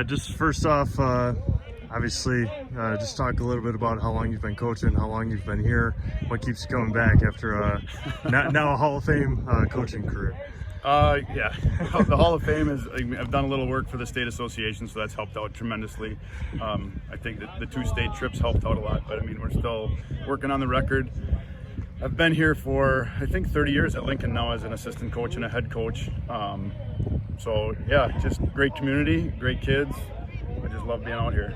Just first off, obviously, just talk a little bit about how long you've been coaching, how long you've been here, what keeps you coming back after now a Hall of Fame coaching career. Yeah, the Hall of Fame is, I've done a little work for the state association, so that's helped out tremendously. I think that the 2 state trips helped out a lot, but I mean, we're still working on the record. I've been here for, I think, 30 years at Lincoln now as an assistant coach and a head coach. So yeah, just great community, great kids. I just love being out here.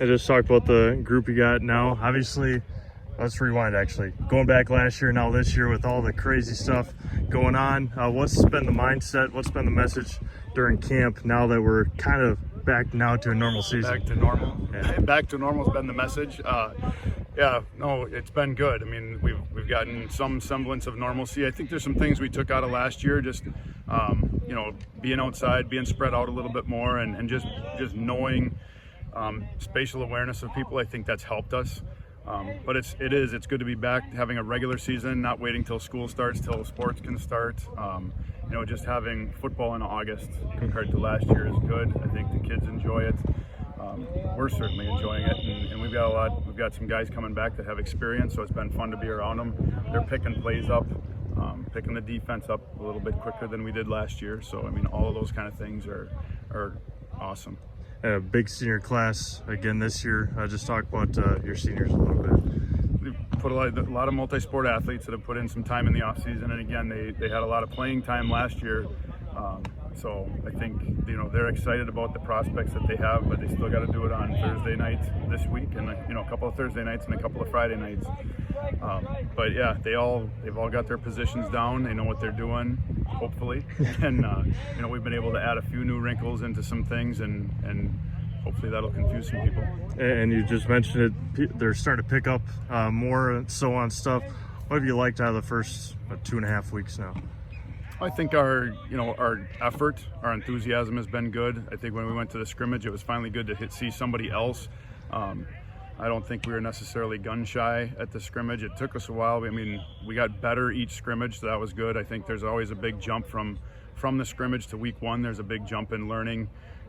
I just talked about the group you got now. Obviously, let's rewind actually. Going back last year, now this year with all the crazy stuff going on, what's been the mindset, what's been the message during camp now that we're kind of back now to a normal season? Back to normal. Yeah. Back to normal has been the message. Yeah, no, it's been good. I mean, we've gotten some semblance of normalcy. I think there's some things we took out of last year, just being outside, being spread out a little bit more, and just knowing spatial awareness of people. I think that's helped us. But it's good to be back, having a regular season, not waiting till school starts, till sports can start. Just having football in August compared to last year is good. I think the kids enjoy it. We're certainly enjoying it, and we've got some guys coming back that have experience, so it's been fun to be around them. They're picking plays up, picking the defense up a little bit quicker than we did last year. So I mean, all of those kind of things are awesome. A big senior class again this year. Just talk about your seniors a little bit. We've put a lot of multi-sport athletes that have put in some time in the off season, and again, they had a lot of playing time last year. So I think they're excited about the prospects that they have, but they still got to do it on Thursday nights this week, and a couple of Thursday nights and a couple of Friday nights. But yeah, they've all got their positions down. They know what they're doing, hopefully, and we've been able to add a few new wrinkles into some things, and hopefully that'll confuse some people. And you just mentioned it; they're starting to pick up more and so on stuff. What have you liked out of the first 2.5 weeks now? I think our effort, our enthusiasm has been good. I think when we went to the scrimmage, it was finally good to see somebody else. I don't think we were necessarily gun shy at the scrimmage. It took us a while. I mean, we got better each scrimmage, so that was good. I think there's always a big jump from the scrimmage to week 1. There's a big jump in learning.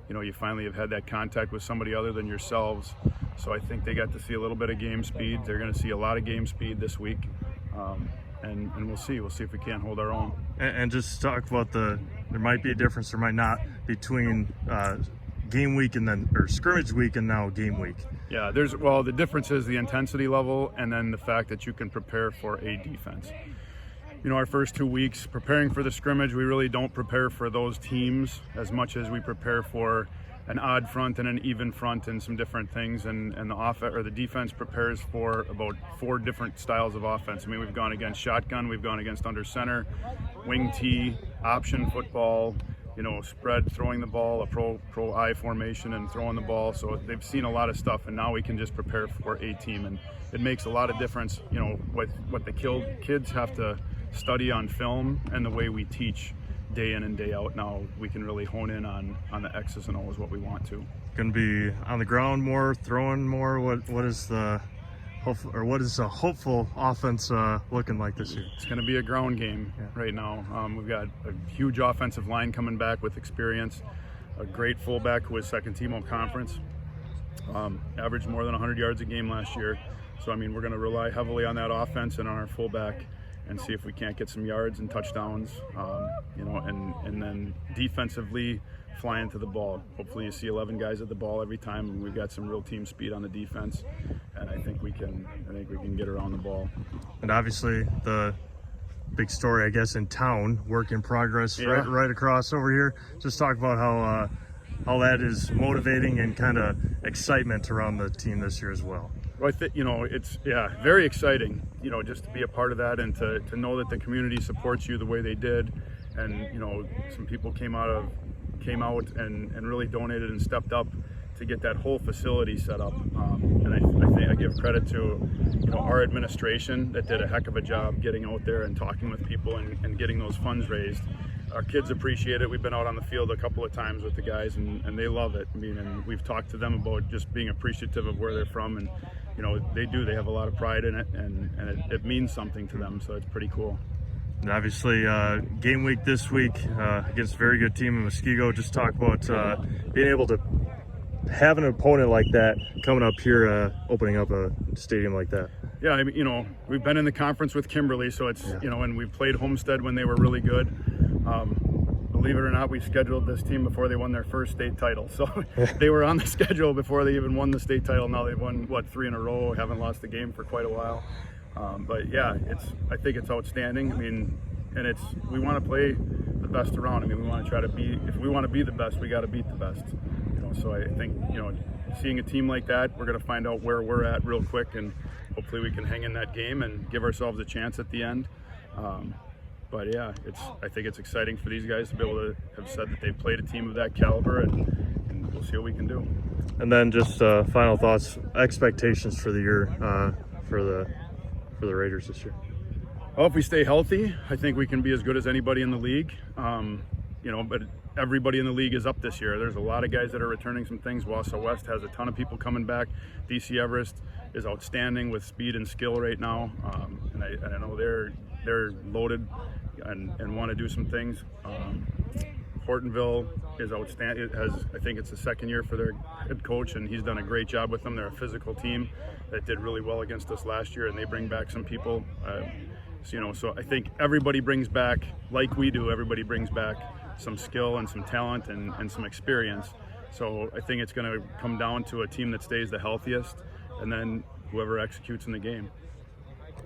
You finally have had that contact with somebody other than yourselves. So I think they got to see a little bit of game speed. They're going to see a lot of game speed this week. And we'll see if we can't hold our own. And just talk about there might be a difference, there might not, between game week or scrimmage week and now game week. Yeah, the difference is the intensity level, and then the fact that you can prepare for a defense. Our first 2 weeks preparing for the scrimmage, we really don't prepare for those teams as much as we prepare for an odd front and an even front and some different things, and the defense prepares for about 4 different styles of offense. I mean, we've gone against shotgun, we've gone against under center, wing tee, option football, spread, throwing the ball, a pro I formation, and throwing the ball. So they've seen a lot of stuff, and now we can just prepare for a team, and it makes a lot of difference. What the kids have to study on film and the way we teach day in and day out. Now we can really hone in on the X's and O's, what we want to. Going to be on the ground more, throwing more. What is a hopeful offense looking like this year? It's going to be a ground game right now. We've got a huge offensive line coming back with experience, a great fullback who was second team all conference, averaged more than 100 yards a game last year. So I mean, we're going to rely heavily on that offense and on our fullback, and see if we can't get some yards and touchdowns, and then defensively fly into the ball. Hopefully you see 11 guys at the ball every time, and we've got some real team speed on the defense, and I think we can get around the ball. And obviously the big story, I guess, in town, work in progress, right across over here. Just talk about how that is motivating and kind of excitement around the team this year as well. Well, I think, it's very exciting, just to be a part of that, and to know that the community supports you the way they did. And, some people came out and really donated and stepped up to get that whole facility set up. And I think I give credit to, our administration that did a heck of a job getting out there and talking with people and getting those funds raised. Our kids appreciate it. We've been out on the field a couple of times with the guys, and they love it. I mean, and we've talked to them about just being appreciative of where they're from, and they have a lot of pride in it, and it means something to them, so it's pretty cool. And obviously, game week this week against a very good team in Muskego. Just talk about being able to have an opponent like that coming up here, opening up a stadium like that? Yeah, I mean, we've been in the conference with Kimberly, so it's, and we played Homestead when they were really good. Believe it or not, we scheduled this team before they won their first state title. So they were on the schedule before they even won the state title. Now they've won, 3 in a row, haven't lost the game for quite a while. But yeah, I think it's outstanding. I mean, and we want to play the best around. I mean, we want to try to if we want to be the best, we got to beat the best. So I think, seeing a team like that, we're going to find out where we're at real quick, and hopefully we can hang in that game and give ourselves a chance at the end. But yeah, I think it's exciting for these guys to be able to have said that they've played a team of that caliber, and we'll see what we can do. And then just final thoughts, expectations for the year for the Raiders this year. Well, if we stay healthy, I think we can be as good as anybody in the league. But everybody in the league is up this year. There's a lot of guys that are returning some things. Wausau West has a ton of people coming back. DC Everest is outstanding with speed and skill right now, and I know they're loaded and want to do some things. Hortonville is outstanding. I think it's the second year for their head coach, and he's done a great job with them. They're a physical team that did really well against us last year, and they bring back some people. So I think everybody brings back, like we do, everybody brings back some skill and some talent and some experience. So I think it's going to come down to a team that stays the healthiest, and then whoever executes in the game.